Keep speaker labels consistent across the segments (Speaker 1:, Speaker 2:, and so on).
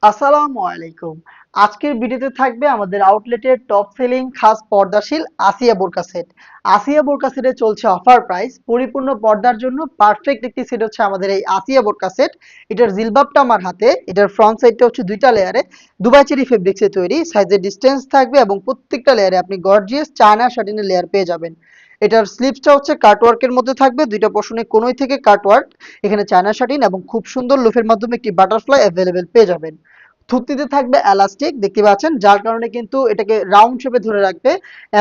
Speaker 1: আসসালামু আলাইকুম। আজকের ভিডিওতে থাকবে আমাদের আউটলেটের টপ সেলিং খাস পর্দাশীল আসিয়া বোরকা সেট। আসিয়া বোরকা সেটে চলছে অফার প্রাইস। পরিপূর্ণ পর্দার জন্য পারফেক্ট একটি সেট হচ্ছে আমাদের এই আসিয়া বোরকা সেট। এটার জিলবাবটা আমার হাতে। এটার ফ্রন্ট সাইডটা হচ্ছে দুইটা লেয়ারে দুবাই চেরি ফেব্রিক্সে তৈরি। সাইজের ডিসটেন্স থাকবে এবং প্রত্যেকটা লেয়ারে আপনি গর্জিয়াস চায়না শাটিনের লেয়ার পেয়ে যাবেন। এটার স্লিভসটা হচ্ছে কাটওয়ার্কের মধ্যে থাকবে, দুইটা পোর্শনে কোনোই থেকে কাটওয়ার্ক। এখানে চায়না শাটিন এবং খুব সুন্দর লুফের মাধ্যমে একটি বাটারফ্লাই অ্যাভেলেবেল পেয়ে যাবেন। থুতনিতে থাকবে এলাস্টিক দেখতে পাচ্ছেন, যার কারণে কিন্তু এটাকে রাউন্ড শেপে ধরে রাখবে।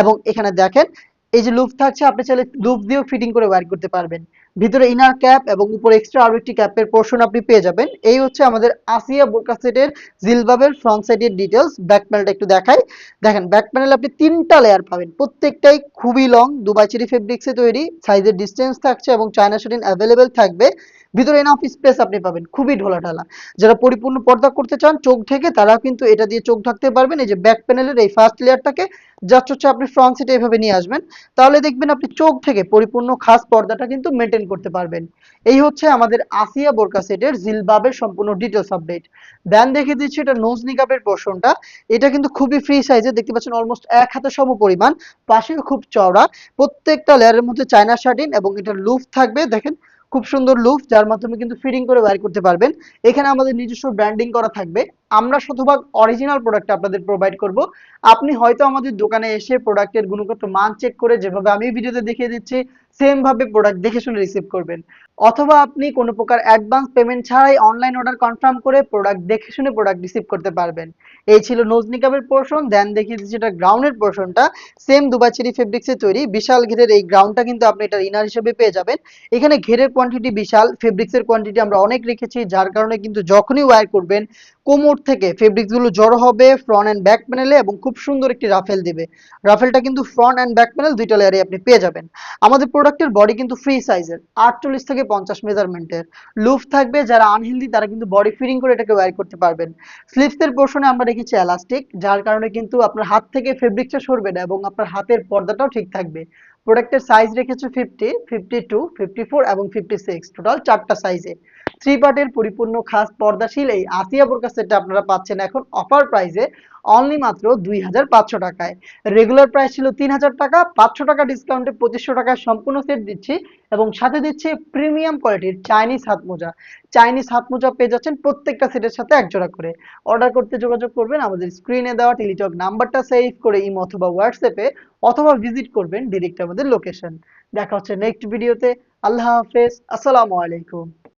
Speaker 1: এবং এখানে দেখেন এই যে লুপ থাকছে, আপনি চাইলে লুপ দিয়েও ফিটিং করে ওয়্যার করতে পারবেন। ভিতরে ইনার ক্যাপ এবং উপরে এক্সট্রা আরো একটি ক্যাপের পোর্শন আপনি পেয়ে যাবেন। এই হচ্ছে আমাদের আসিয়া বোরকা সেটের জিলবাবের ফ্রন্ট সাইডের ডিটেলস। ব্যাক প্যানেলটা একটু দেখাই। দেখেন ব্যাক প্যানেলে আপনি তিনটা লেয়ার পাবেন, প্রত্যেকটাই খুবই লং, দুবাই চেরি ফেব্রিক্সে তৈরি। সাইজের ডিসটেন্স থাকছে এবং চায়না শাটিন অ্যাভেলেবেল থাকবে। ভিতরে এনাফ স্পেস আপনি পাবেন, খুবই ঢোলাঢালা। যারা পরিপূর্ণ পর্দা করতে চান চোখ ঢেকে, তারা কিন্তু এটা দিয়ে চোখ ঢাকতে পারবেন। এই যে ব্যাক প্যানেলের এই ফার্স্ট লেয়ারটাকে জাস্ট হচ্ছে আপনি ফ্রন্ট সিটে এভাবে নিয়ে আসবেন, তাহলে দেখবেন আপনি চোখ থেকে পরিপূর্ণ খাস পর্দাটা কিন্তু মেনটেন করতে পারবেন। এই হচ্ছে আমাদের আসিয়া বোরকা সেটের জিলবাবের সম্পূর্ণ ডিটেলস আপডেট। দেন দেখিয়ে দিচ্ছি এটা নোজ নিকাবের পোর্শনটা। এটা কিন্তু খুবই ফ্রি সাইজে, দেখতে পাচ্ছেন অলমোস্ট এক হাতের সম পরিমাণ। পাশেও খুব চওড়া। প্রত্যেকটা লেয়ারের মধ্যে চায়না শাটিন এবং এটার লুফ থাকবে, দেখেন খুব সুন্দর লুফ, যার মাধ্যমে কিন্তু ফিটিং করে ওয়্যার করতে পারবেন। এখানে আমাদের নিজস্ব ব্র্যান্ডিং করা থাকবে। আমরা শতভাগ অরিজিনাল প্রোডাক্ট আপনাদের প্রোভাইড করব। আপনি হয়তো আমাদের দোকানে এসে প্রোডাক্টের গুণগত মান চেক করে, যেভাবে আমি ভিডিওতে দেখিয়ে দিচ্ছি সেম ভাবে প্রোডাক্ট দেখে শুনে রিসিভ করবেন। অথবা আপনি কোনো প্রকার অ্যাডভান্স পেমেন্ট ছাড়াই অনলাইন অর্ডার কনফার্ম করে প্রোডাক্ট দেখে শুনে প্রোডাক্ট রিসিভ করতে পারবেন। এই ছিল নোজ নিকাবের পোর্শন। দেন দেখিয়ে দিচ্ছি এটা গ্রাউন্ডের পোর্শনটা। সেম দুবাই চেরি ফেব্রিক্সে তৈরি বিশাল ঘেরের এই গ্রাউন্ডটা কিন্তু আপনি এটার ইনার হিসেবে পেয়ে যাবেন। এখানে ঘেরের কোয়ান্টিটি বিশাল, ফেব্রিক্সের কোয়ান্টিটি আমরা অনেক রেখেছি, যার কারণে কিন্তু যখনই ওয়্যার করবেন কোমর থেকে ফেব্রিক্স গুলো জড়ো হবে ফ্রন্ট এন্ড ব্যাক প্যানেলে এবং খুব সুন্দর একটি রাফেল দিবে। রাফেলটা কিন্তু ফ্রন্ট এন্ড ব্যাক প্যানেল দুইটা লেয়ারে আপনি পেয়ে যাবেন। আমাদের প্রোডাক্টের বডি কিন্তু ফ্রি সাইজের, 48 থেকে 50 মেজারমেন্টের। লুফ থাকবে, যারা আনহেলদি তারা কিন্তু বডি ফিটিং করে এটাকে ওয়্যার করতে পারবেন। স্লিভসের পোর্শনে আমরা রেখেছি এলাস্টিক, যার কারণে কিন্তু আপনার হাত থেকে ফেব্রিকটা সরবে না এবং আপনার হাতের পর্দাটাও ঠিক থাকবে। প্রোডাক্টের সাইজ রেখেছি 50, 52, 54 এবং 56, টোটাল চারটা সাইজে। থ্রি পার্টের পরিপূর্ণ খাস পর্দাশীল এই আসিয়া বোরকা সেটটা আপনারা পাচ্ছেন এখন অফার প্রাইসে অনলি মাত্র 2500 টাকায়। রেগুলার প্রাইস ছিল 3000 টাকা, 500 টাকা ডিসকাউন্টে 2500 টাকায় সম্পূর্ণ সেট দিচ্ছি। এবং সাথে দিচ্ছি প্রিমিয়াম কোয়ালিটির চাইনিজ হাত মোজা। চাইনিজ হাত মোজা পেয়ে যাচ্ছেন প্রত্যেকটা সেটের সাথে এক জোড়া করে। অর্ডার করতে যোগাযোগ করবেন আমাদের স্ক্রিনে দেওয়া টেলিটক নাম্বারটা সেভ করে ইমো অথবা হোয়াটসঅ্যাপে, অথবা ভিজিট করবেন ডিরেক্ট আমাদের লোকেশন। দেখা হচ্ছে নেক্সট ভিডিওতে। আল্লাহ হাফেজ, আসসালামু আলাইকুম।